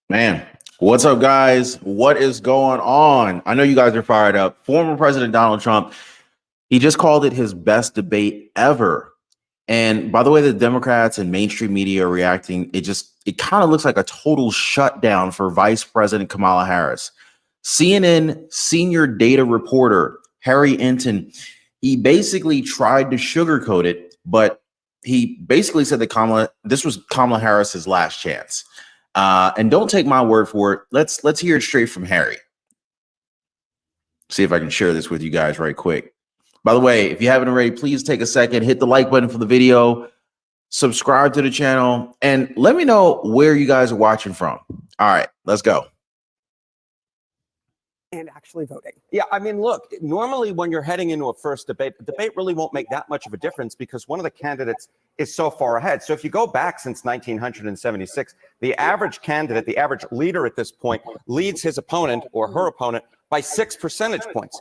Man, what's up, guys? What is going on? I know you guys are fired up. Former President Donald Trump, he just called it his best debate ever. And by the way, the Democrats and mainstream media are reacting, it kind of looks like a total shutdown for Vice President Kamala Harris. CNN senior data reporter Harry Enton, he basically tried to sugarcoat it, but he basically said that this was Kamala Harris's last chance. And don't take my word for it. Let's hear it straight from Harry. See if I can share this with you guys right quick. By the way, if you haven't already, please take a second, hit the like button for the video, subscribe to the channel, and let me know where you guys are watching from. All right, let's go. And actually voting. Yeah, I mean, look, normally when you're heading into a first debate, the debate really won't make that much of a difference because one of the candidates is so far ahead. So if you go back since 1976, the average candidate, the average leader at this point, leads his opponent or her opponent by 6 percentage points.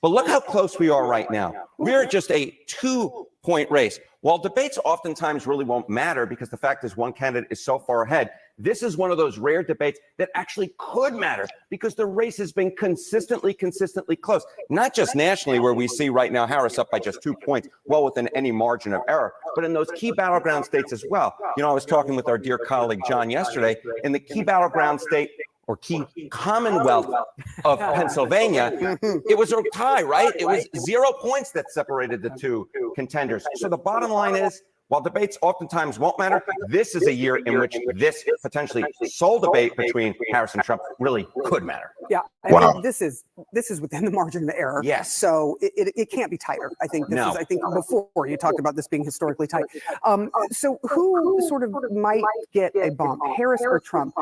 But look how close we are right now. We're just a 2-point race. While debates oftentimes really won't matter because the fact is one candidate is so far ahead, this is one of those rare debates that actually could matter because the race has been consistently close. Not just nationally where we see right now Harris up by just 2 points, well within any margin of error, but in those key battleground states as well. You know, I was talking with our dear colleague John yesterday in the key battleground state or key Commonwealth of Pennsylvania, it was a tie, right? It was 0 points that separated the two contenders. So the bottom line is, while debates oftentimes won't matter, this is a year in which this potentially sole debate between Harris and Trump really could matter. Yeah, I mean, this is within the margin of error. Yes. So it can't be tighter. I think this is. I think before you talked about this being historically tight. So who sort of might get a bump, Harris or Trump?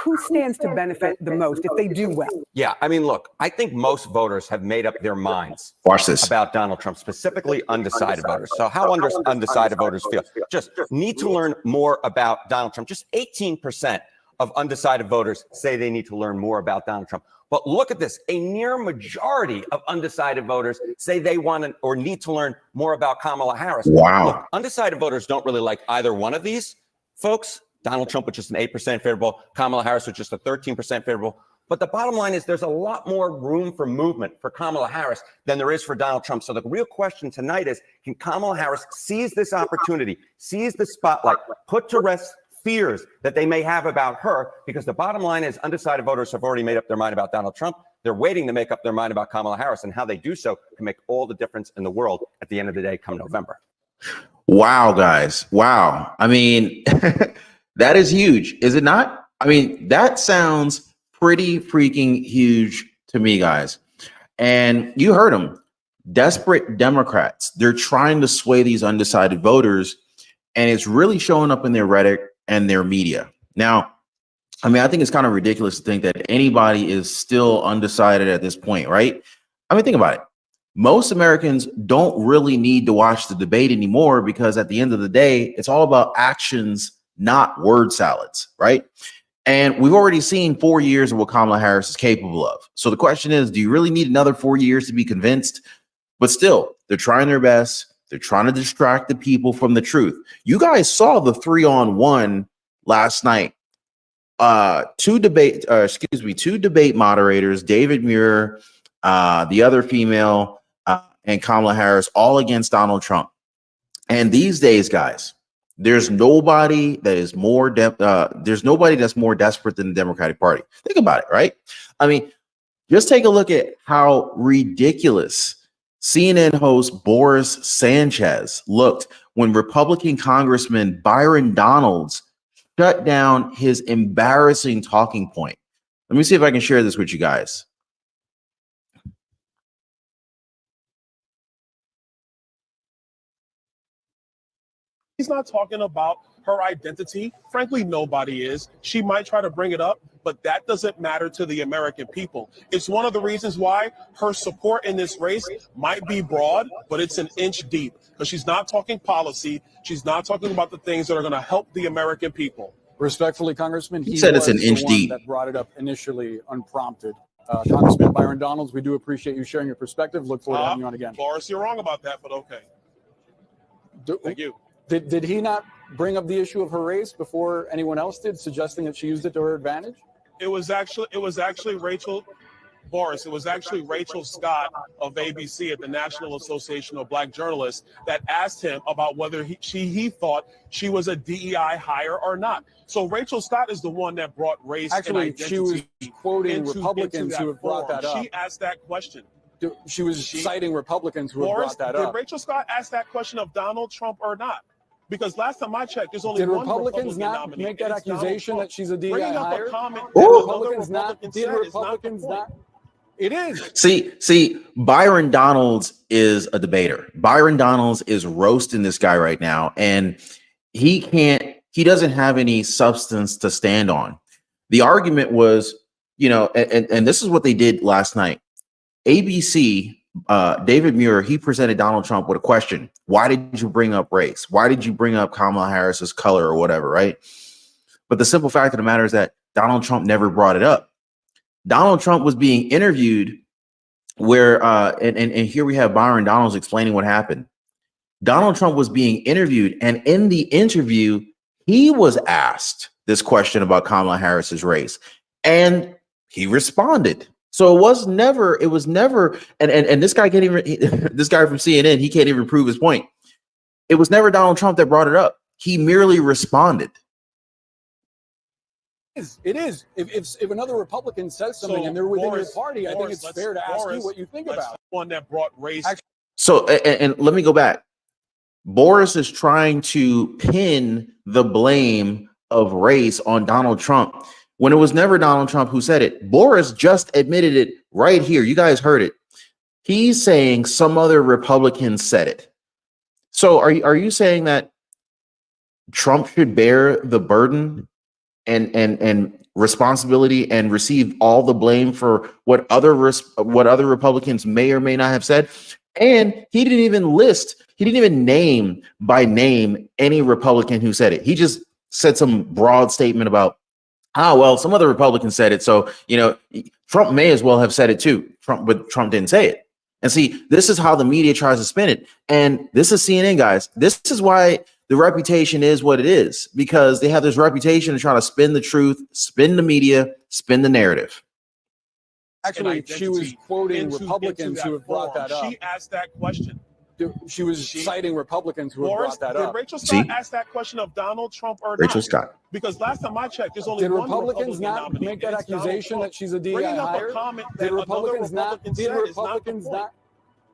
Who stands to benefit the most if they do well? Yeah, I mean, look, I think most voters have made up their minds. Watch this. About Donald Trump, specifically undecided voters. So how undecided voters feel? Just need to learn more about Donald Trump. Just 18% of undecided voters say they need to learn more about Donald Trump. But look at this. A near majority of undecided voters say they want or need to learn more about Kamala Harris. Wow. Look, undecided voters don't really like either one of these folks. Donald Trump with just an 8% favorable, Kamala Harris with just a 13% favorable. But the bottom line is there's a lot more room for movement for Kamala Harris than there is for Donald Trump. So the real question tonight is, can Kamala Harris seize this opportunity, seize the spotlight, put to rest fears that they may have about her? Because the bottom line is undecided voters have already made up their mind about Donald Trump. They're waiting to make up their mind about Kamala Harris, and how they do so can make all the difference in the world at the end of the day come November. Wow, guys. Wow. I mean, that is huge, is it not? I mean, that sounds pretty freaking huge to me, guys. And you heard them. Desperate Democrats. They're trying to sway these undecided voters, and it's really showing up in their rhetoric and their media. Now, I mean, I think it's kind of ridiculous to think that anybody is still undecided at this point, right? I mean, think about it. Most Americans don't really need to watch the debate anymore because at the end of the day, it's all about actions, not word salads, right? And we've already seen 4 years of what Kamala Harris is capable of. So the question is, do you really need another 4 years to be convinced? But still, they're trying their best. They're trying to distract the people from the truth. You guys saw the 3-on-1 last night. Two debate moderators, David Muir, the other female, and Kamala Harris, all against Donald Trump. And these days, guys, there's nobody that is more there's nobody that's more desperate than the Democratic Party. Think about it, right? I mean, just take a look at how ridiculous CNN host Boris Sanchez looked when Republican Congressman Byron Donalds shut down his embarrassing talking point. Let me see if I can share this with you guys. He's not talking about her identity. Frankly, nobody is. She might try to bring it up, but that doesn't matter to the American people. It's one of the reasons why her support in this race might be broad, but it's an inch deep, because she's not talking policy. She's not talking about the things that are going to help the American people. Respectfully, Congressman, he said it's an inch deep. That brought it up initially unprompted. Congressman Byron Donalds, we do appreciate you sharing your perspective. Look forward to having you on again. Boris, you're wrong about that, but okay. Thank you. Did he not bring up the issue of her race before anyone else did, suggesting that she used it to her advantage? It was actually Rachel. Boris, it was actually Rachel Scott of ABC at the National Association of Black Journalists that asked him about whether he thought she was a DEI hire or not. So Rachel Scott is the one that brought race Actually, and identity she was quoting Republicans into who have brought that up. She asked that question. She was citing Republicans who Boris, have brought that up. did Rachel Scott ask that question of Donald Trump or not? Because last time I checked, there's only one Republicans Republican not nominee, make that accusation that she's a DEI bringing up hire? a comment Did that Republicans another not? Republican Did said is not the Republicans point. not? It is. See, Byron Donalds is a debater. Byron Donalds is roasting this guy right now, and he doesn't have any substance to stand on. The argument was, and this is what they did last night. ABC, David Muir, he presented Donald Trump with a question. Why did you bring up race? Why did you bring up Kamala Harris's color or whatever, right? But the simple fact of the matter is that Donald Trump never brought it up. Donald Trump was being interviewed where, and here we have Byron Donalds explaining what happened. Donald Trump was being interviewed, and in the interview, he was asked this question about Kamala Harris's race, and he responded. So it was never, and this guy can't even, this guy from CNN, he can't even prove his point. It was never Donald Trump that brought it up. He merely responded. It is. If another Republican says something and they're within your party, I think it's fair to ask you what you think about it. One that brought race. So, and let me go back. Boris is trying to pin the blame of race on Donald Trump when it was never Donald Trump who said it. Boris just admitted it right here. You guys heard it. He's saying some other Republican said it. So are you saying that Trump should bear the burden and responsibility and receive all the blame for what other Republicans may or may not have said? And he didn't even name by name any Republican who said it. He just said some broad statement about, well, some other Republicans said it. So, Trump may as well have said it too. But Trump didn't say it. And see, this is how the media tries to spin it. And this is CNN, guys. This is why the reputation is what it is, because they have this reputation of trying to spin the truth, spin the media, spin the narrative. Actually, she was quoting Republicans who have brought that up. She asked that question. She was citing Republicans who have brought that up. Did Rachel Scott ask that question of Donald Trump or not? Rachel Scott. Because last time I checked, there's only Did one Republicans Republican not nominee, make that accusation that she's a DEI bringing up hire? a comment that Did Republicans not? Did Republicans not?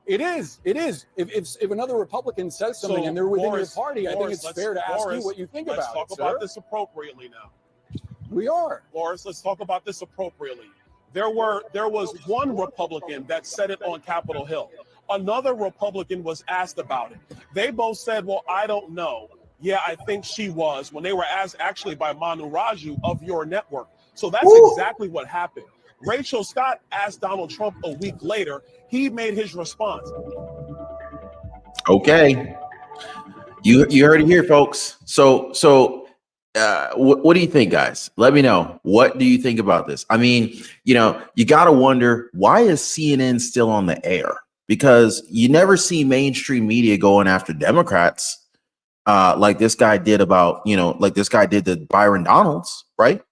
It is. If another Republican says something and they're within your party, I think it's fair to ask you what you think about it. Let's talk about this appropriately now. We are. Boris, let's talk about this appropriately. There was one Republican that said it on Capitol Hill. Another Republican was asked about it. They both said, well, I don't know. Yeah, I think she was, when they were asked actually by Manu Raju of your network. So that's exactly what happened. Rachel Scott asked Donald Trump a week later. He made his response. Okay. You heard it here, folks. So what do you think, guys? Let me know. What do you think about this? I mean, you got to wonder, why is CNN still on the air? Because you never see mainstream media going after Democrats like this guy did to Byron Donalds, right?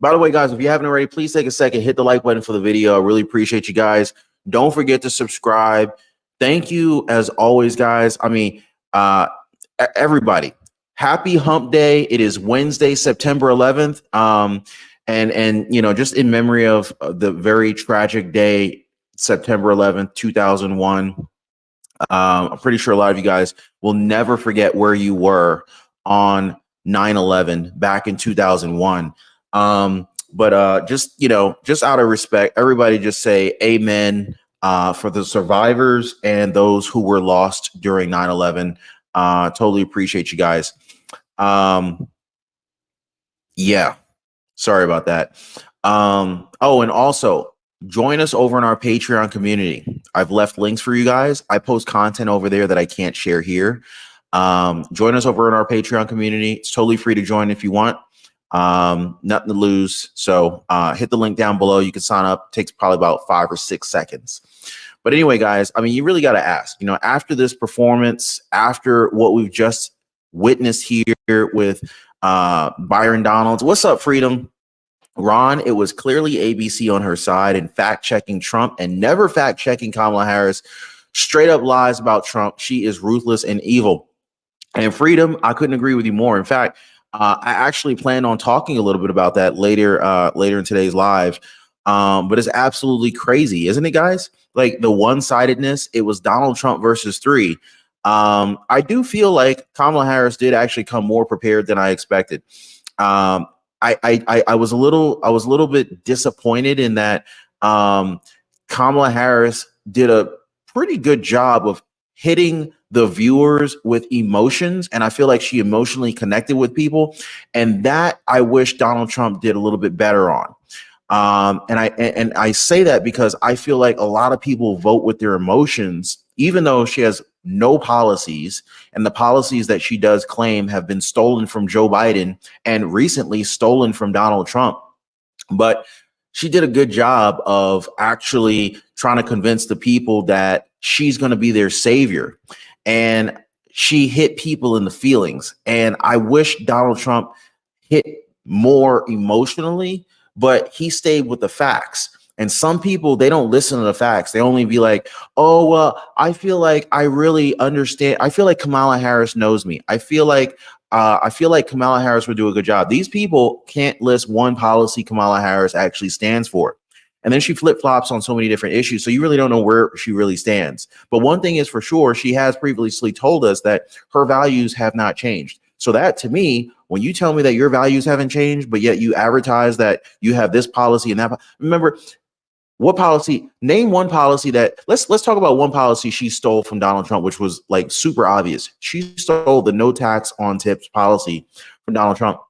By the way, guys, if you haven't already, please take a second, hit the like button for the video. I really appreciate you guys. Don't forget to subscribe. Thank you, as always, guys. I mean, everybody, happy hump day. It is Wednesday, September 11th. And just in memory of the very tragic day, September 11th, 2001. I'm pretty sure a lot of you guys will never forget where you were on 9/11 back in 2001. But just out of respect, everybody just say amen for the survivors and those who were lost during 9/11. Totally appreciate you guys. Yeah, sorry about that. Oh, and also join us over in our Patreon community. I've left links for you guys. I post content over there that I can't share here. Join us over in our Patreon community. It's totally free to join if you want. Nothing to lose. So hit the link down below. You can sign up. It takes probably about 5 or 6 seconds. But anyway, guys, I mean, you really got to ask, after this performance, after what we've just witnessed here with Byron Donalds. What's up, Freedom? Ron, it was clearly ABC on her side and fact-checking Trump and never fact-checking Kamala Harris. Straight up lies about Trump. She is ruthless and evil. And Freedom, I couldn't agree with you more. In fact, I actually plan on talking a little bit about that later in today's live. But it's absolutely crazy, isn't it, guys? Like the one-sidedness. It was Donald Trump versus three. I do feel like Kamala Harris did actually come more prepared than I expected. I was a little bit disappointed in that Kamala Harris did a pretty good job of hitting the viewers with emotions, and I feel like she emotionally connected with people, and that I wish Donald Trump did a little bit better on. And I say that because I feel like a lot of people vote with their emotions, even though she has no policies, and the policies that she does claim have been stolen from Joe Biden and recently stolen from Donald Trump. But she did a good job of actually trying to convince the people that she's going to be their savior. And she hit people in the feelings. And I wish Donald Trump hit more emotionally, but he stayed with the facts. And some people, they don't listen to the facts. They only be like, oh, well, I feel like I really understand. I feel like Kamala Harris knows me. I feel like Kamala Harris would do a good job. These people can't list one policy Kamala Harris actually stands for. And then she flip-flops on so many different issues. So you really don't know where she really stands. But one thing is for sure, she has previously told us that her values have not changed. So that, to me, when you tell me that your values haven't changed, but yet you advertise that you have this policy and that, remember, what policy? Name one policy that let's talk about one policy she stole from Donald Trump, which was like super obvious. She stole the no tax on tips policy from Donald Trump.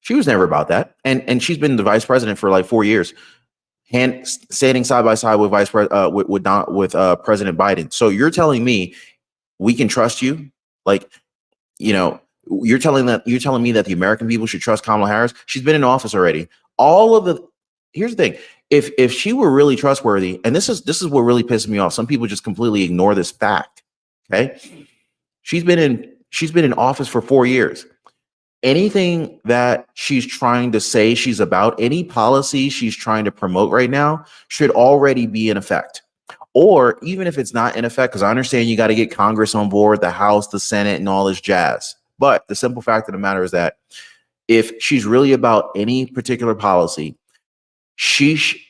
She was never about that, and she's been the vice president for like 4 years, standing side by side with President Biden. So you're telling me we can trust you? Like, you know, you're telling me that the American people should trust Kamala Harris? She's been in office already. Here's the thing. If she were really trustworthy, and this is what really pisses me off. Some people just completely ignore this fact. Okay. She's been in office for 4 years. Anything that she's trying to say she's about, any policy she's trying to promote right now should already be in effect. Or even if it's not in effect, because I understand you got to get Congress on board, the House, the Senate, and all this jazz. But the simple fact of the matter is that if she's really about any particular policy,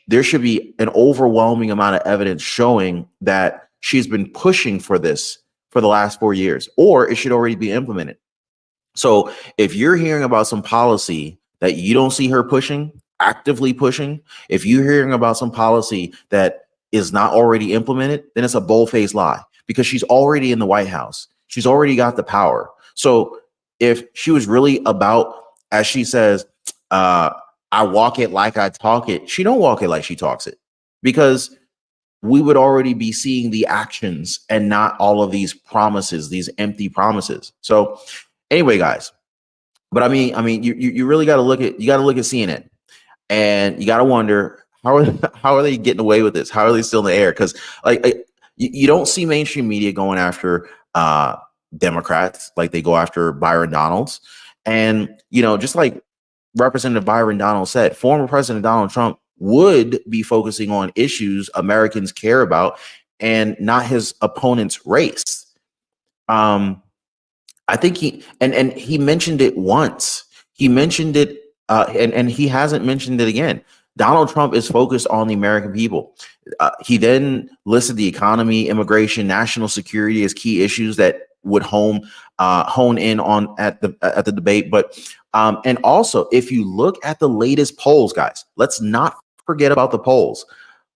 there should be an overwhelming amount of evidence showing that she's been pushing for this for the last 4 years, or it should already be implemented. So if you're hearing about some policy that you don't see her actively pushing, if you're hearing about some policy that is not already implemented, then it's a bold-faced lie, because she's already in the White House. She's already got the power. So if she was really about, as she says, I walk it like I talk it, she don't walk it like she talks it, because we would already be seeing the actions and not all of these promises, these empty promises. So anyway, guys, but I mean, you really got to look at CNN, and you got to wonder how are they getting away with this? How are they still in the air? Because you don't see mainstream media going after Democrats like they go after Byron Donalds, and just like Representative Byron Donald said, former President Donald Trump would be focusing on issues Americans care about and not his opponent's race. I think he mentioned it once. He mentioned it, and he hasn't mentioned it again. Donald Trump is focused on the American people. He then listed the economy, immigration, national security as key issues that would hone in on at the debate. But and also, if you look at the latest polls, guys, let's not forget about the polls.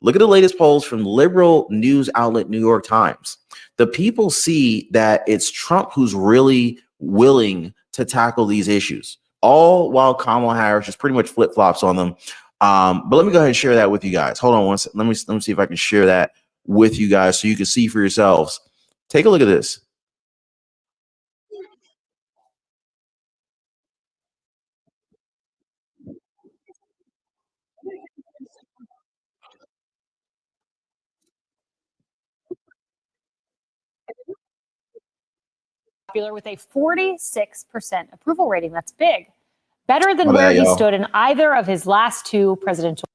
Look at the latest polls from liberal news outlet New York Times. The people see that it's Trump who's really willing to tackle these issues, all while Kamala Harris just pretty much flip-flops on them. But let me go ahead and share that with you guys. Hold on one second. Let me see if I can share that with you guys so you can see for yourselves. Take a look at this. With a 46% approval rating. That's big. better than where he stood in either of his last two presidential.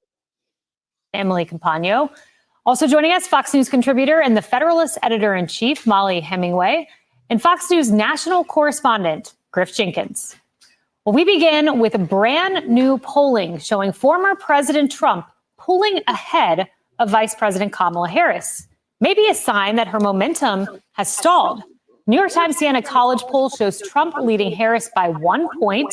Emily Campagno. Also joining us, Fox News contributor and the Federalist editor-in-chief, Molly Hemingway, and Fox News national correspondent, Griff Jenkins. Well, we begin with brand new polling showing former President Trump pulling ahead of Vice President Kamala Harris. Maybe a sign that her momentum has stalled. New York Times Siena College poll shows Trump leading Harris by 1 point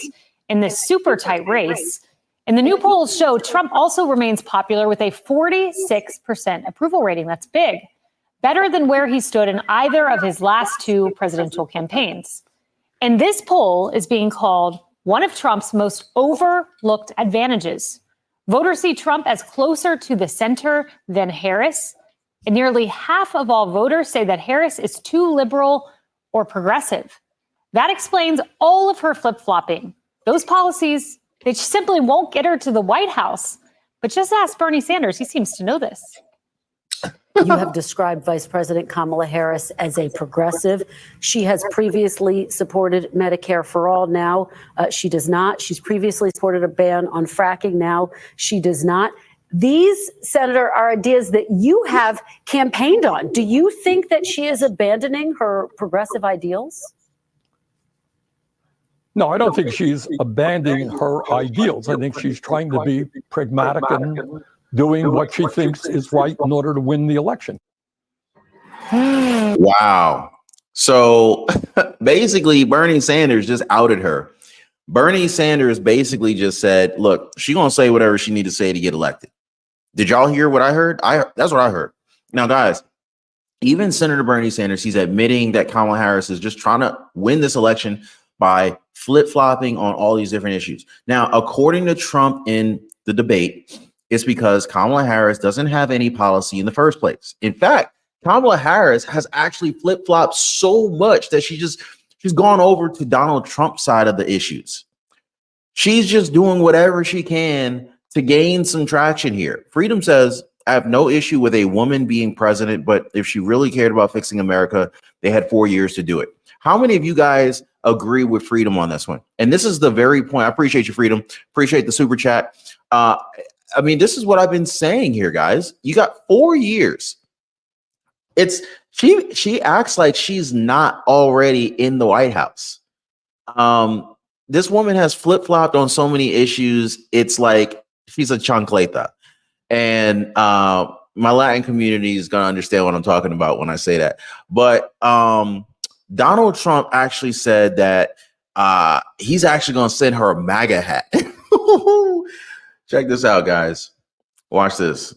in this super tight race. And the new polls show Trump also remains popular with a 46% approval rating. That's big. Better than where he stood in either of his last two presidential campaigns. And this poll is being called one of Trump's most overlooked advantages. Voters see Trump as closer to the center than Harris. And nearly half of all voters say that Harris is too liberal or progressive. That explains all of her flip-flopping. Those policies, they simply won't get her to the White House. But just ask Bernie Sanders. He seems to know this. You have described Vice President Kamala Harris as a progressive. She has previously supported Medicare for all. Now she does not. She's previously supported a ban on fracking. Now she does not. These, Senator, are ideas that you have campaigned on. Do you think that she is abandoning her progressive ideals? No, I don't think she's abandoning her ideals. I think she's trying to be pragmatic and doing what she thinks is right in order to win the election. Wow. So basically, Bernie Sanders just outed her. Bernie Sanders basically just said, look, she's going to say whatever she needs to say to get elected. Did y'all hear what I heard? That's what I heard. Now, guys, even Senator Bernie Sanders, he's admitting that Kamala Harris is just trying to win this election by flip-flopping on all these different issues. Now, according to Trump in the debate, it's because Kamala Harris doesn't have any policy in the first place. In fact, Kamala Harris has actually flip-flopped so much that she's gone over to Donald Trump's side of the issues. She's just doing whatever she can to gain some traction here. Freedom says, I have no issue with a woman being president, but if she really cared about fixing America, they had 4 years to do it. How many of you guys agree with Freedom on this one? And this is the very point. I appreciate you, Freedom. Appreciate the super chat. I mean, this is what I've been saying here, guys. You got 4 years. She acts like she's not already in the White House. This woman has flip-flopped on so many issues. It's like she's a chancleta. And my Latin community is going to understand what I'm talking about when I say that. But Donald Trump actually said that he's actually going to send her a MAGA hat. Check this out, guys. Watch this.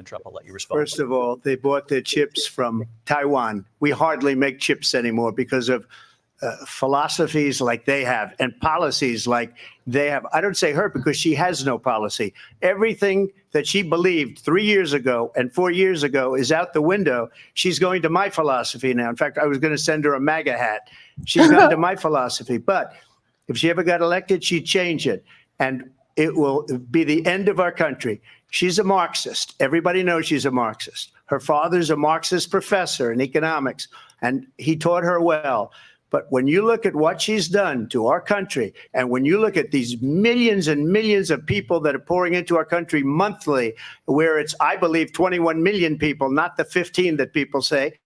Trump, I'll let you respond. First of all, they bought their chips from Taiwan. We hardly make chips anymore because of philosophies like they have and policies like they have. I don't say her because she has no policy. Everything that she believed 3 years ago and 4 years ago is out the window. She's going to my philosophy now. In fact, I was going to send her a MAGA hat. She's gone to my philosophy. But if she ever got elected, she'd change it. And it will be the end of our country. She's a Marxist. Everybody knows she's a Marxist. Her father's a Marxist professor in economics, and he taught her well. But when you look at what she's done to our country, and when you look at these millions and millions of people that are pouring into our country monthly, where it's, I believe, 21 million people, not the 15 that people say,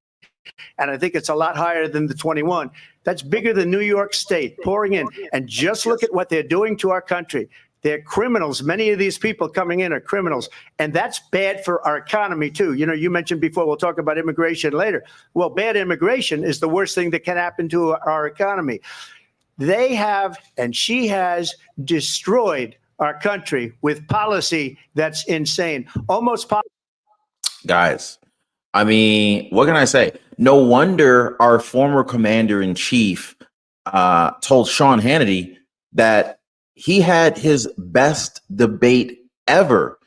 and I think it's a lot higher than the 21. That's bigger than New York State pouring in. And just look at what they're doing to our country. They're criminals. Many of these people coming in are criminals. And that's bad for our economy, too. You know, you mentioned before, we'll talk about immigration later. Well, bad immigration is the worst thing that can happen to our economy. They have, and she has, destroyed our country with policy that's insane. Almost. Guys, I mean, what can I say? No wonder our former commander-in-chief told Sean Hannity that he had his best debate ever,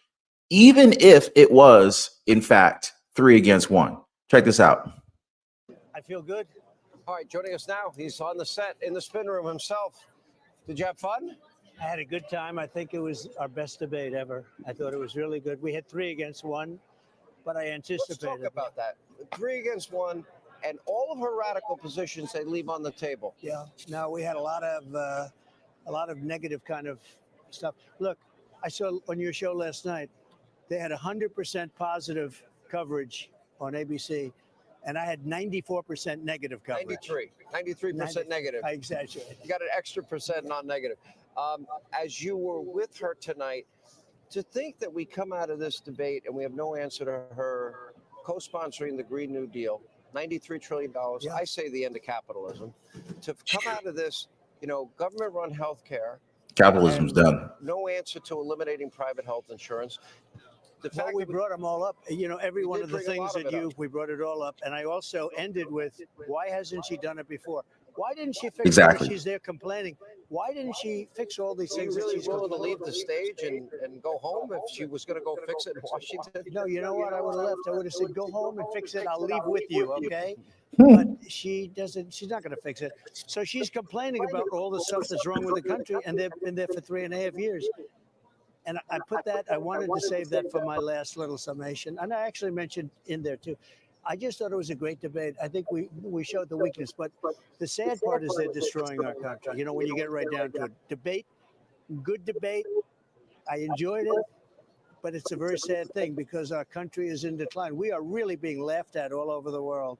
even if it was, in fact, 3 against 1. Check this out. I feel good. All right, joining us now, he's on the set in the spin room himself. Did you have fun? I had a good time. I think it was our best debate ever. I thought it was really good. We had 3 against 1, but I anticipated. Let's talk about that. 3 against 1. and all of her radical positions they leave on the table. Yeah. No, we had a lot of negative kind of stuff. Look, I saw on your show last night, they had 100% positive coverage on ABC, and I had 94% negative coverage. 93% negative. I exaggerate. You got an extra percent non-negative. As you were with her tonight, to think that we come out of this debate and we have no answer to her co-sponsoring the Green New Deal, $93 trillion, Yeah. I say the end of capitalism. To come out of this, government-run health care. Capitalism's done. No answer to eliminating private health insurance. The fact we that brought them all up. Every one of the bring a things lot of it we brought it all up. And I also ended with, why hasn't she done it before? Why didn't she fix Exactly. it? She's there complaining. Why didn't she fix all these things? really that she's willing to leave the stage and go home if she was going to go fix it in Washington? No, you know what? I would have left. I would have said, go home and fix it. I'll leave with you, okay? But she doesn't. She's not going to fix it. So she's complaining about all the stuff that's wrong with the country, and they've been there for 3.5 years. And I put that. I wanted to save that for my last little summation, and I actually mentioned in there too. I just thought it was a great debate. I think we showed the weakness, but the sad part is they're destroying our country. When you get right down to it, debate, good debate. I enjoyed it, but it's a very sad thing because our country is in decline. We are really being laughed at all over the world,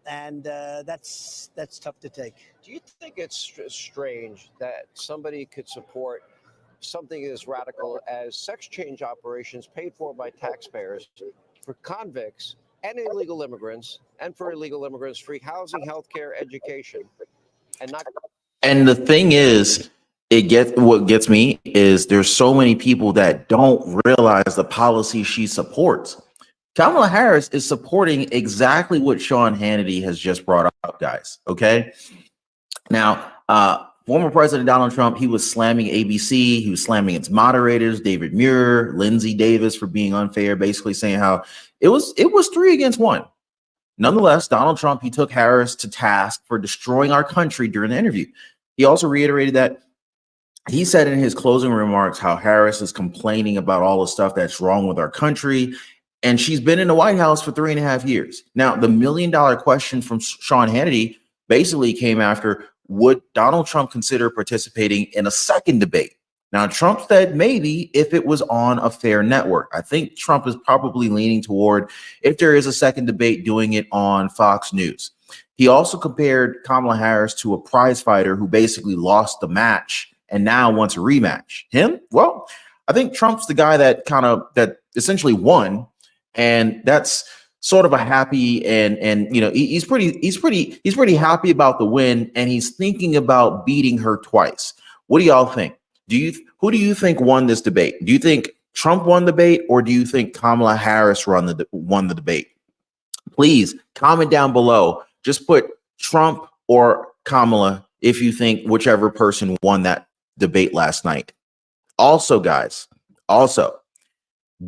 and that's tough to take. Do you think it's strange that somebody could support something as radical as sex change operations paid for by taxpayers for convicts and illegal immigrants, and for illegal immigrants, free housing, healthcare, education, and not? And the thing is, what gets me is there's so many people that don't realize the policy she supports. Kamala Harris is supporting exactly what Sean Hannity has just brought up, guys. Okay. Now, former President Donald Trump, he was slamming ABC. He was slamming its moderators, David Muir, Lindsey Davis, for being unfair, basically saying how it was 3 against 1. Nonetheless, Donald Trump, he took Harris to task for destroying our country during the interview. He also reiterated that he said in his closing remarks how Harris is complaining about all the stuff that's wrong with our country. And she's been in the White House for 3.5 years. Now, the $1 million question from Sean Hannity basically came after, would Donald Trump consider participating in a second debate? Now, Trump said maybe if it was on a fair network. I think Trump is probably leaning toward, if there is a second debate, doing it on Fox News. He also compared Kamala Harris to a prize fighter who basically lost the match and now wants a rematch. Him? Well, I think Trump's the guy that essentially won, and that's sort of a happy and he's pretty happy about the win, and he's thinking about beating her twice. What do y'all think? Who do you think won this debate? Do you think Trump won the debate, or do you think Kamala Harris won the debate? Please comment down below. Just put Trump or Kamala if you think whichever person won that debate last night. Also, guys,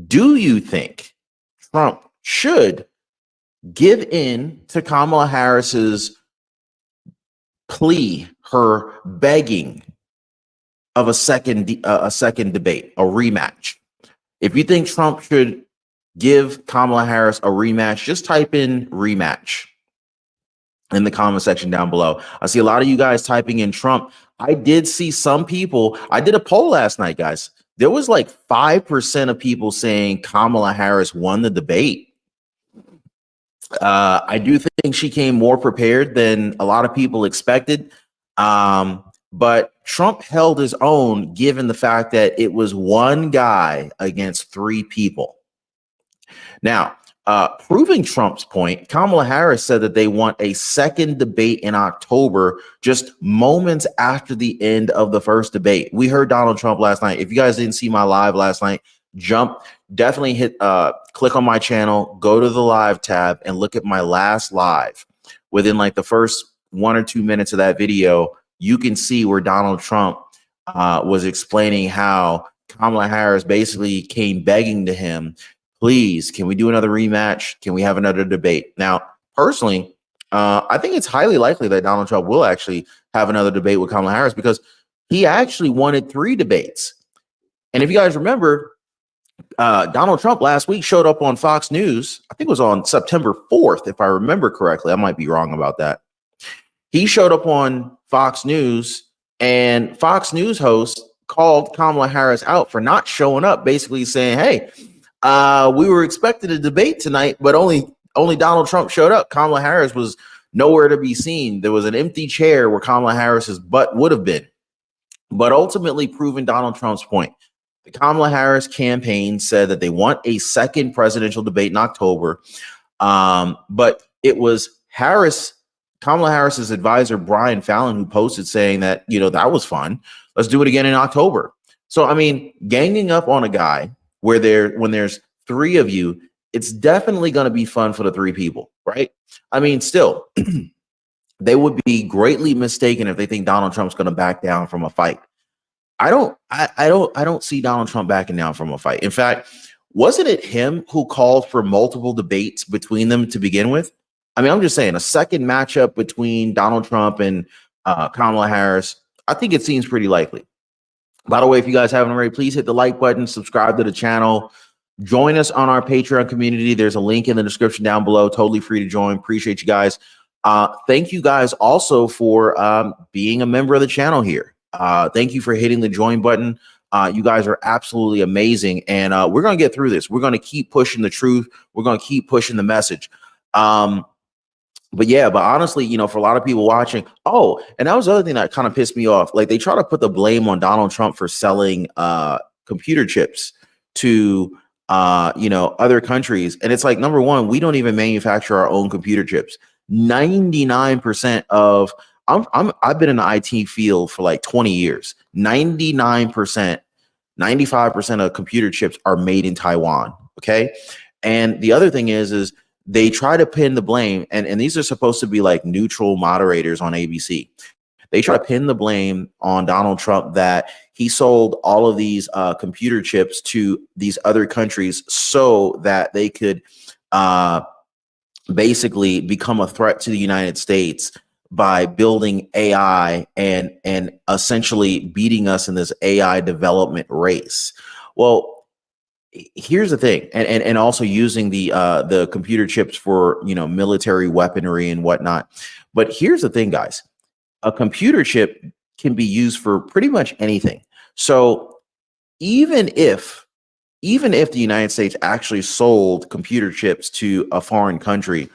do you think Trump should give in to Kamala Harris's plea, her begging of a second debate, a rematch? If you think Trump should give Kamala Harris a rematch, just type in rematch in the comment section down below. I see a lot of you guys typing in Trump. I did see some people. I did a poll last night, guys. There was like 5% of people saying Kamala Harris won the debate. I do think she came more prepared than a lot of people expected. But Trump held his own, given the fact that it was one guy against 3 people. Now, proving Trump's point, Kamala Harris said that they want a second debate in October, just moments after the end of the first debate. We heard Donald Trump last night. If you guys didn't see my live last night, definitely click on my channel, go to the live tab, and look at my last live. Within like the first 1 or 2 minutes of that video, you can see where Donald Trump was explaining how Kamala Harris basically came begging to him, please, can we do another rematch? Can we have another debate? Now, personally, I think it's highly likely that Donald Trump will actually have another debate with Kamala Harris, because he actually wanted 3 debates. And if you guys remember, Donald Trump last week showed up on Fox News. I think it was on September 4th, if I remember correctly. I might be wrong about that. He showed up on Fox News, and Fox News host called Kamala Harris out for not showing up, basically saying, hey, we were expecting a debate tonight, but only Donald Trump showed up. Kamala Harris was nowhere to be seen. There was an empty chair where Kamala Harris's butt would have been, but ultimately proving Donald Trump's point. The Kamala Harris campaign said that they want a second presidential debate in October, but it was Kamala Harris's advisor, Brian Fallon, who posted saying that, that was fun. Let's do it again in October. So, I mean, ganging up on a guy when there's three of you, it's definitely going to be fun for the three people, right? I mean, still, they would be greatly mistaken if they think Donald Trump's going to back down from a fight. I don't see Donald Trump backing down from a fight. In fact, wasn't it him who called for multiple debates between them to begin with? I mean, I'm just saying, a second matchup between Donald Trump and Kamala Harris, I think it seems pretty likely. By the way, if you guys haven't already, please hit the like button, subscribe to the channel, join us on our Patreon community. There's a link in the description down below. Totally free to join. Appreciate you guys. Thank you guys also for being a member of the channel here. Thank you for hitting the join button. You guys are absolutely amazing. And we're going to get through this. We're going to keep pushing the truth. We're going to keep pushing the message. But honestly, for a lot of people watching, and that was the other thing that kind of pissed me off. Like, they try to put the blame on Donald Trump for selling computer chips to other countries. And it's like, number one, we don't even manufacture our own computer chips. 99% of I've been in the IT field for like 20 years. 99%, 95% of computer chips are made in Taiwan. Okay. And the other thing is they try to pin the blame, and these are supposed to be like neutral moderators on ABC. They try to pin the blame on Donald Trump that he sold all of these computer chips to these other countries so that they could basically become a threat to the United States by building AI and essentially beating us in this AI development race. Well, here's the thing, and also using the computer chips for military weaponry and whatnot. But here's the thing, guys, a computer chip can be used for pretty much anything. So even if the United States actually sold computer chips to a foreign country,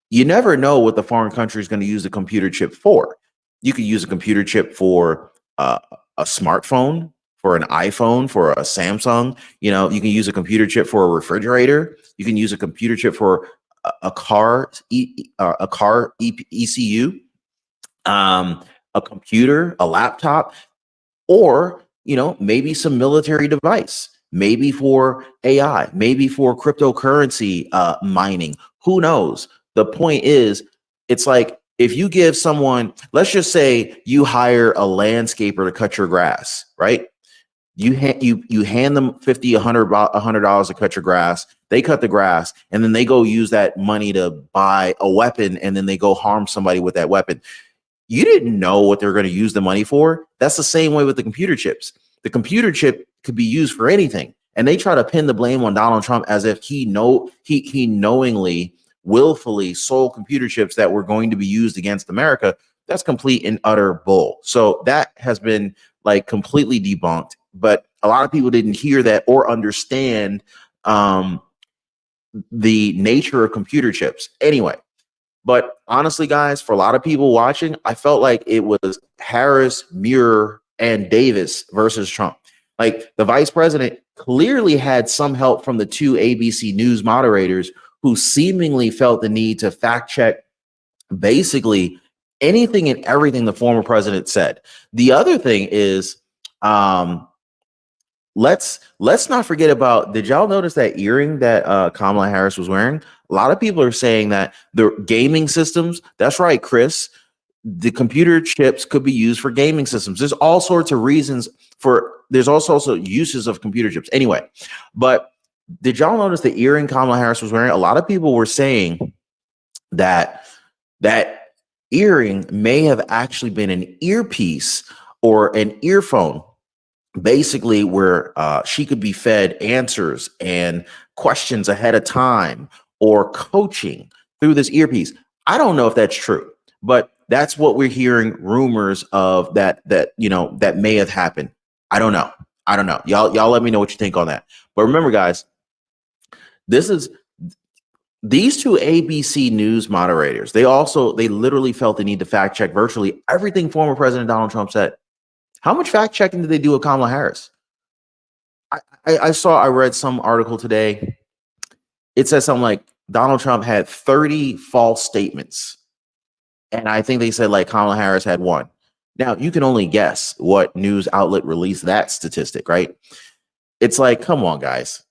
you never know what the foreign country is going to use the computer chip for. You could use a computer chip for a smartphone, for an iPhone, for a Samsung. You can use a computer chip for a refrigerator. You can use a computer chip for a car ECU, a computer, a laptop, or maybe some military device, maybe for AI, maybe for cryptocurrency mining. Who knows? The point is, it's like, if you give someone, let's just say you hire a landscaper to cut your grass, right? You hand them $50, $100 to cut your grass. They cut the grass, and then they go use that money to buy a weapon, and then they go harm somebody with that weapon. You didn't know what they're going to use the money for. That's the same way with the computer chips. The computer chip could be used for anything, and they try to pin the blame on Donald Trump as if he knowingly, willfully sold computer chips that were going to be used against America. That's complete and utter bull. So that has been like completely debunked, but a lot of people didn't hear that or understand the nature of computer chips anyway. But honestly, guys, for a lot of people watching, I felt like it was Harris, Muir, and Davis versus Trump. Like, the vice president clearly had some help from the two ABC News moderators who seemingly felt the need to fact check basically anything and everything the former president said. The other thing is, let's not forget about, did y'all notice that earring that Kamala Harris was wearing? A lot of people are saying that the gaming systems, that's right, Chris, the computer chips could be used for gaming systems. There's all sorts of reasons there's also uses of computer chips. Anyway, but did y'all notice the earring Kamala Harris was wearing? A lot of people were saying that earring may have actually been an earpiece or an earphone basically where she could be fed answers and questions ahead of time or coaching through this earpiece. I don't know if that's true, but that's what we're hearing rumors of that may have happened. I don't know. Y'all let me know what you think on that. But remember, guys, these two ABC News moderators, they literally felt the need to fact check virtually everything former President Donald Trump said. How much fact checking did they do with Kamala Harris? I read some article today. It says something like Donald Trump had 30 false statements. And I think they said like Kamala Harris had 1. Now, you can only guess what news outlet released that statistic, right? It's like, come on, guys.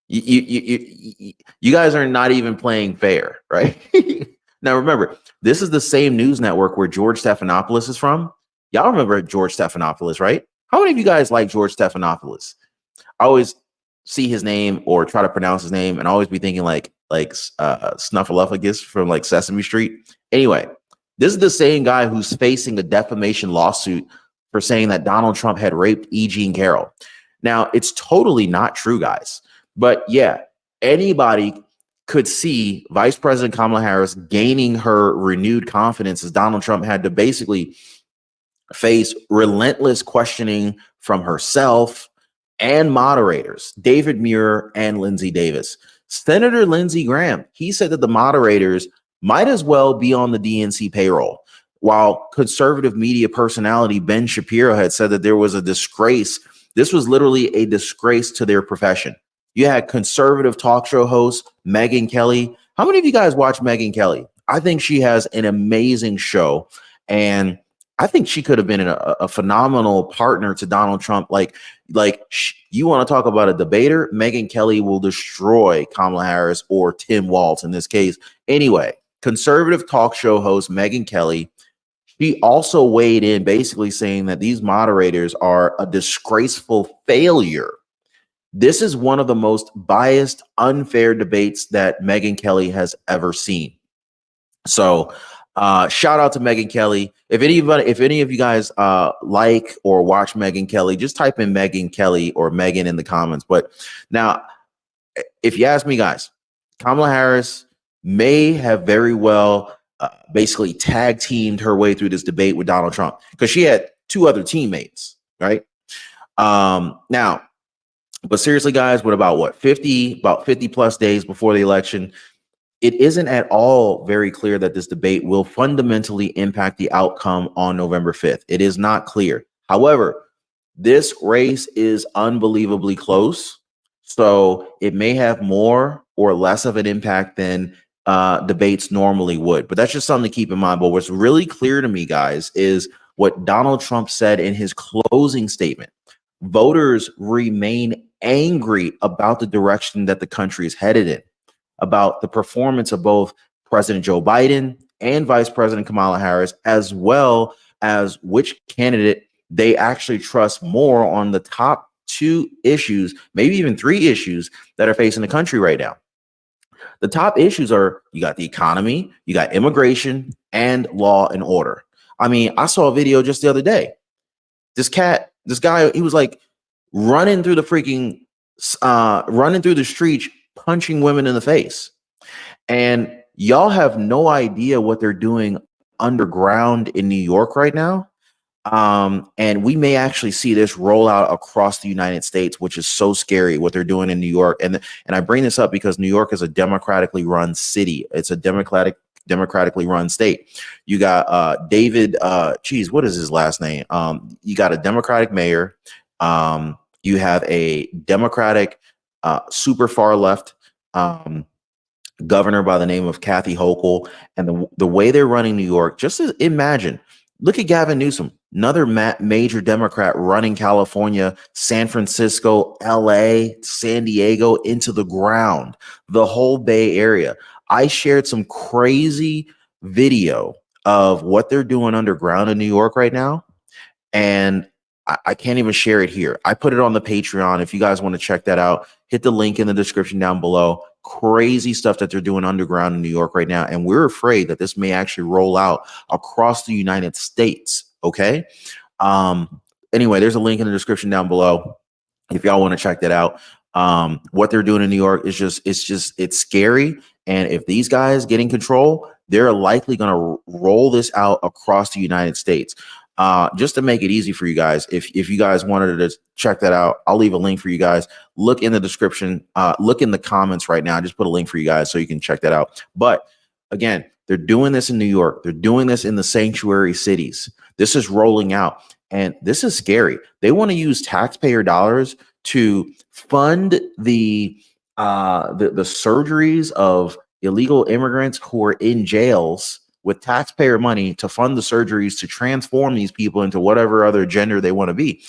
You guys are not even playing fair, right? Now, remember, this is the same news network where George Stephanopoulos is from. Y'all remember George Stephanopoulos, right? How many of you guys like George Stephanopoulos? I always see his name or try to pronounce his name and always be thinking like Snuffleupagus from like Sesame Street. Anyway, this is the same guy who's facing a defamation lawsuit for saying that Donald Trump had raped E. Jean Carroll. Now, it's totally not true, guys. But yeah, anybody could see Vice President Kamala Harris gaining her renewed confidence as Donald Trump had to basically face relentless questioning from herself and moderators, David Muir and Lindsey Davis. Senator Lindsey Graham, he said that the moderators might as well be on the DNC payroll, while conservative media personality Ben Shapiro had said that there was a disgrace. This was literally a disgrace to their profession. You had conservative talk show host Megyn Kelly. How many of you guys watch Megyn Kelly? I think she has an amazing show, and I think she could have been a phenomenal partner to Donald Trump. You want to talk about a debater? Megyn Kelly will destroy Kamala Harris or Tim Walz in this case. Anyway, conservative talk show host Megyn Kelly, she also weighed in basically saying that these moderators are a disgraceful failure. This is one of the most biased, unfair debates that Megyn Kelly has ever seen. So shout out to Megyn Kelly. If any of you guys like or watch Megyn Kelly, just type in Megyn Kelly or Megan in the comments. But now, if you ask me, guys, Kamala Harris may have very well basically tag teamed her way through this debate with Donald Trump because she had 2 other teammates, right? Now, but seriously, guys, what about 50 plus days before the election? It isn't at all very clear that this debate will fundamentally impact the outcome on November 5th. It is not clear. However, this race is unbelievably close, so it may have more or less of an impact than debates normally would. But that's just something to keep in mind. But what's really clear to me, guys, is what Donald Trump said in his closing statement. Voters remain angry about the direction that the country is headed in, about the performance of both President Joe Biden and Vice President Kamala Harris, as well as which candidate they actually trust more on the top 2 issues, maybe even 3 issues that are facing the country right now. The top issues are, you got the economy, you got immigration, and law and order. I mean, I saw a video just the other day. This guy, he was like running through the streets, punching women in the face. And y'all have no idea what they're doing underground in New York right now. And we may actually see this roll out across the United States, which is so scary what they're doing in New York. And I bring this up because New York is a democratically run city. It's a democratically run state. You got David, what is his last name? You got a Democratic mayor. You have a Democratic super far left governor by the name of Kathy Hochul. And the way they're running New York, just imagine, look at Gavin Newsom, another major Democrat running California, San Francisco, LA, San Diego into the ground, the whole Bay Area. I shared some crazy video of what they're doing underground in New York right now. And I can't even share it here. I put it on the Patreon. If you guys want to check that out, hit the link in the description down below. Crazy stuff that they're doing underground in New York right now. And we're afraid that this may actually roll out across the United States. Okay. anyway, there's a link in the description down below if y'all want to check that out. What they're doing in New York is it's scary. And if these guys get in control, they're likely going to roll this out across the United States. Just to make it easy for you guys, if you guys wanted to check that out, I'll leave a link for you guys. Look in the description, look in the comments right now. I just put a link for you guys so you can check that out. But again, they're doing this in New York. They're doing this in the sanctuary cities. This is rolling out, and this is scary. They want to use taxpayer dollars to fund the surgeries of illegal immigrants who are in jails with taxpayer money to fund the surgeries to transform these people into whatever other gender they want to be.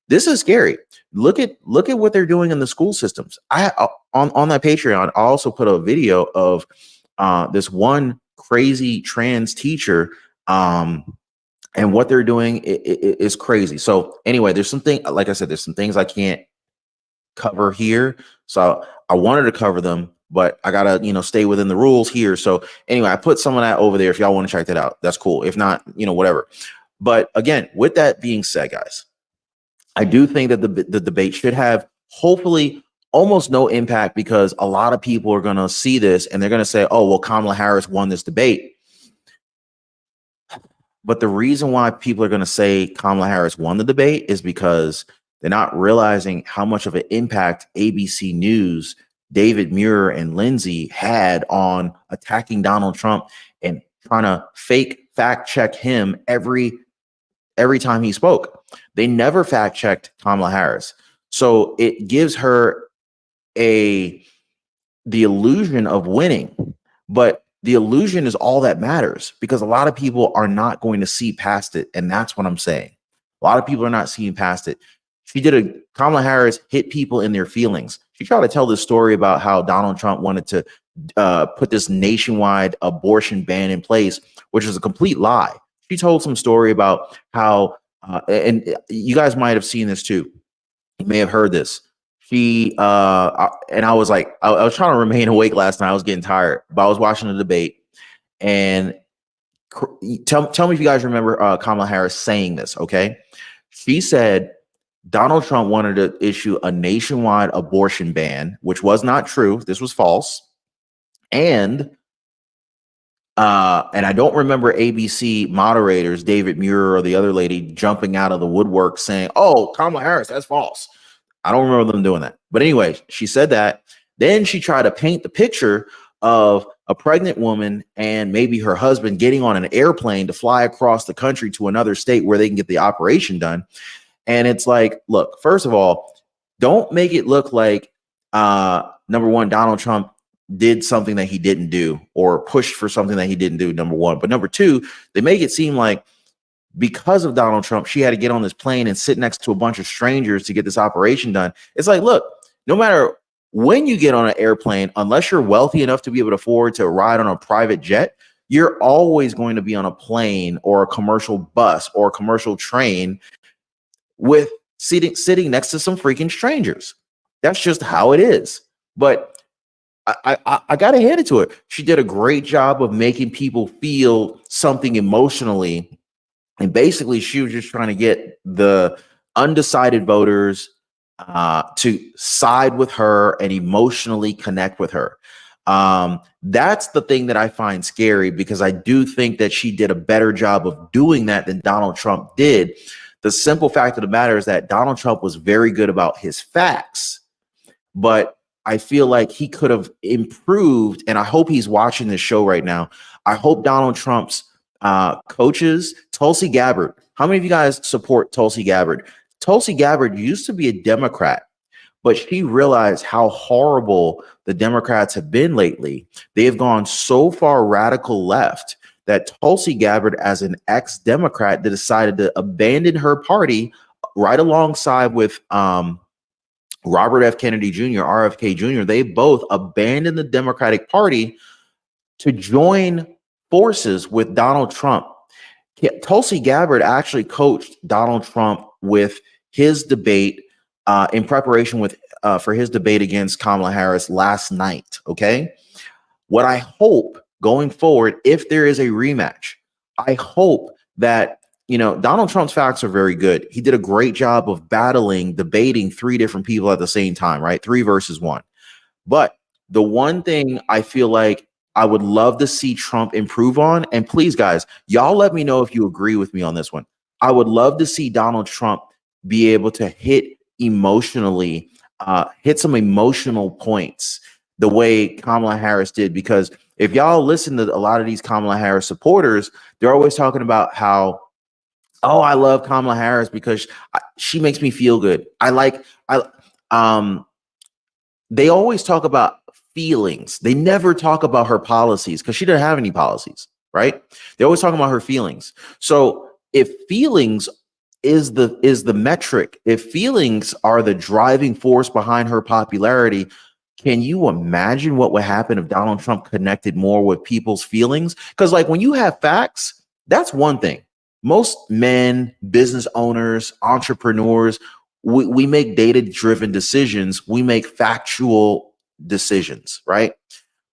This is scary. Look at what they're doing in the school systems. On that Patreon, I also put a video of this one crazy trans teacher, and what they're doing is crazy. So anyway, there's something, like I said, there's some things I can't cover here. So I wanted to cover them, but I gotta, stay within the rules here. So anyway, I put some of that over there. If y'all want to check that out, that's cool. If not, whatever. But again, with that being said, guys, I do think that the debate should have hopefully almost no impact, because a lot of people are going to see this and they're going to say, oh, well, Kamala Harris won this debate. But the reason why people are going to say Kamala Harris won the debate is because they're not realizing how much of an impact ABC News, David Muir, and Lindsay had on attacking Donald Trump and trying to fact check him every time he spoke. They never fact checked Kamala Harris. So it gives her the illusion of winning, but the illusion is all that matters, because a lot of people are not going to see past it. And that's what I'm saying. A lot of people are not seeing past it. Kamala Harris hit people in their feelings. She tried to tell this story about how Donald Trump wanted to put this nationwide abortion ban in place, which is a complete lie. She told some story about how, and you guys might have seen this too. You may have heard this. And I was like, I was trying to remain awake last night. I was getting tired, but I was watching the debate. And tell me if you guys remember Kamala Harris saying this, okay? She said Donald Trump wanted to issue a nationwide abortion ban, which was not true. This was false. And I don't remember ABC moderators, David Muir or the other lady, jumping out of the woodwork saying, oh, Kamala Harris, that's false. I don't remember them doing that. But anyway, she said that. Then she tried to paint the picture of a pregnant woman and maybe her husband getting on an airplane to fly across the country to another state where they can get the operation done. And it's like, look, first of all, don't make it look like, number one, Donald Trump did something that he didn't do or pushed for something that he didn't do, number one. But number two, they make it seem like because of Donald Trump, she had to get on this plane and sit next to a bunch of strangers to get this operation done. It's like, look, no matter when you get on an airplane, unless you're wealthy enough to be able to afford to ride on a private jet, you're always going to be on a plane or a commercial bus or a commercial train with sitting next to some freaking strangers. That's just how it is. But I got to hand it to her. She did a great job of making people feel something emotionally. And basically, she was just trying to get the undecided voters to side with her and emotionally connect with her. That's the thing that I find scary, because I do think that she did a better job of doing that than Donald Trump did. The simple fact of the matter is that Donald Trump was very good about his facts, but I feel like he could have improved. And I hope he's watching this show right now. I hope Donald Trump's coaches, Tulsi Gabbard. How many of you guys support Tulsi Gabbard? Tulsi Gabbard used to be a Democrat, but she realized how horrible the Democrats have been lately. They have gone so far radical left that Tulsi Gabbard, as an ex-Democrat, decided to abandon her party right alongside with Robert F. Kennedy Jr., RFK Jr. They both abandoned the Democratic Party to join forces with Donald Trump. Tulsi Gabbard actually coached Donald Trump with his debate in preparation for his debate against Kamala Harris last night. Okay. What I hope going forward, if there is a rematch, I hope that, Donald Trump's facts are very good. He did a great job of debating three different people at the same time, right? 3 versus 1. But the one thing I feel like I would love to see Trump improve on, and please, guys, y'all let me know if you agree with me on this one. I would love to see Donald Trump be able to hit some emotional points the way Kamala Harris did. Because if y'all listen to a lot of these Kamala Harris supporters, they're always talking about how, oh, I love Kamala Harris because she makes me feel good. They always talk about feelings. They never talk about her policies because she doesn't have any policies, right? They always talk about her feelings. So if feelings is the metric, if feelings are the driving force behind her popularity, can you imagine what would happen if Donald Trump connected more with people's feelings? Because like when you have facts, that's one thing. Most men, business owners, entrepreneurs, we make data-driven decisions. We make factual decisions, right?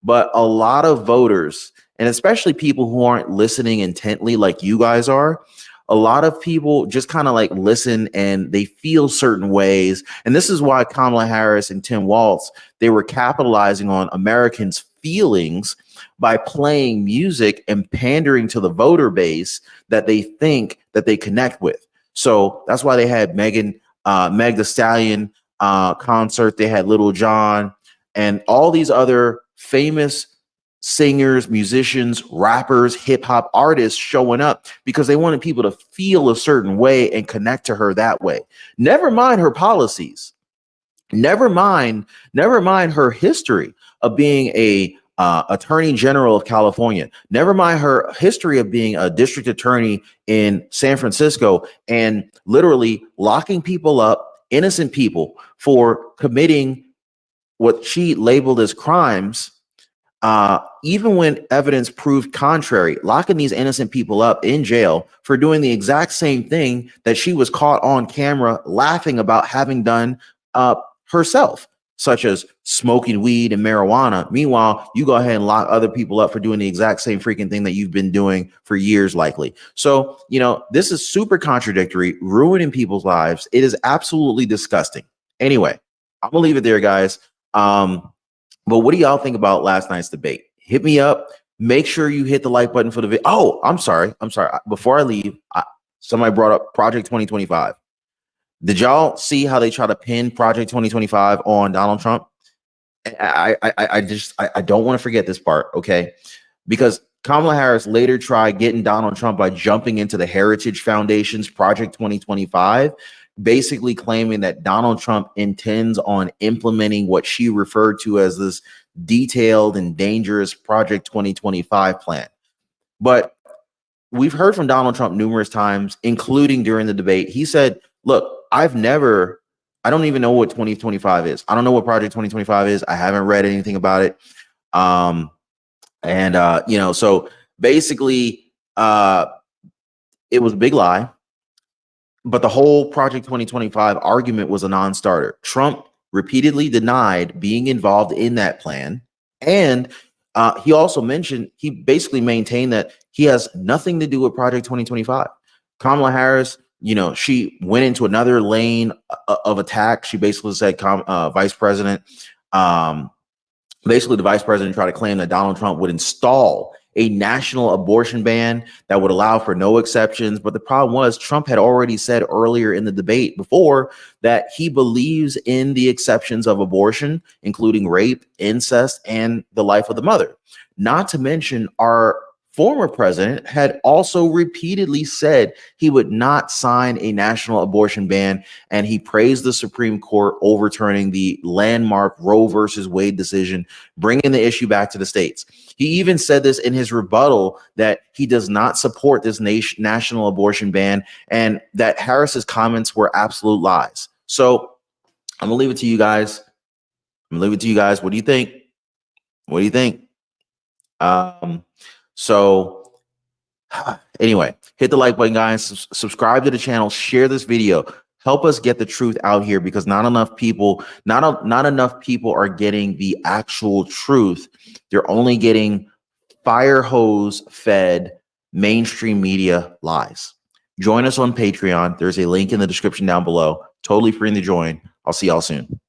But a lot of voters, and especially people who aren't listening intently like you guys are, a lot of people just kind of like listen and they feel certain ways. And this is why Kamala Harris and Tim Walz, they were capitalizing on Americans' feelings by playing music and pandering to the voter base that they think that they connect with. So that's why they had Meg Thee Stallion concert. They had Little John and all these other famous singers, musicians, rappers, hip hop artists showing up because they wanted people to feel a certain way and connect to her that way. Never mind her policies. Never mind her history of being a attorney general of California. Never mind her history of being a district attorney in San Francisco and literally locking people up, innocent people, for committing what she labeled as crimes. Even when evidence proved contrary, locking these innocent people up in jail for doing the exact same thing that she was caught on camera laughing about having done herself, such as smoking weed and marijuana. Meanwhile, you go ahead and lock other people up for doing the exact same freaking thing that you've been doing for years, likely. So, this is super contradictory, ruining people's lives. It is absolutely disgusting. Anyway, I'm gonna leave it there, guys. But what do y'all think about last night's debate? Hit me up. Make sure you hit the like button for the video. Oh, I'm sorry. Before I leave, somebody brought up Project 2025. Did y'all see how they try to pin Project 2025 on Donald Trump? I don't want to forget this part, okay? Because Kamala Harris later tried getting Donald Trump by jumping into the Heritage Foundation's Project 2025, basically claiming that Donald Trump intends on implementing what she referred to as this detailed and dangerous Project 2025 plan. But we've heard from Donald Trump numerous times, including during the debate. He said, look, I don't even know what 2025 is. I don't know what Project 2025 is. I haven't read anything about it. So basically, it was a big lie. But the whole Project 2025 argument was a non-starter. Trump repeatedly denied being involved in that plan. And he also he basically maintained that he has nothing to do with Project 2025. Kamala Harris, she went into another lane of attack. She basically said, the vice president tried to claim that Donald Trump would install a national abortion ban that would allow for no exceptions. But the problem was Trump had already said earlier in the debate before that he believes in the exceptions of abortion, including rape, incest, and the life of the mother. Not to mention our former president had also repeatedly said he would not sign a national abortion ban, and he praised the Supreme Court overturning the landmark Roe versus Wade decision, bringing the issue back to the states. He even said this in his rebuttal that he does not support this national abortion ban and that Harris's comments were absolute lies. So I'm gonna leave it to you guys. What do you think? So anyway, hit the like button, guys. Subscribe to the channel. Share this video. Help us get the truth out here, because not enough people are getting the actual truth. They're only getting fire hose fed mainstream media lies. Join us on Patreon. There's a link in the description down below. Totally free to join. I'll see y'all soon.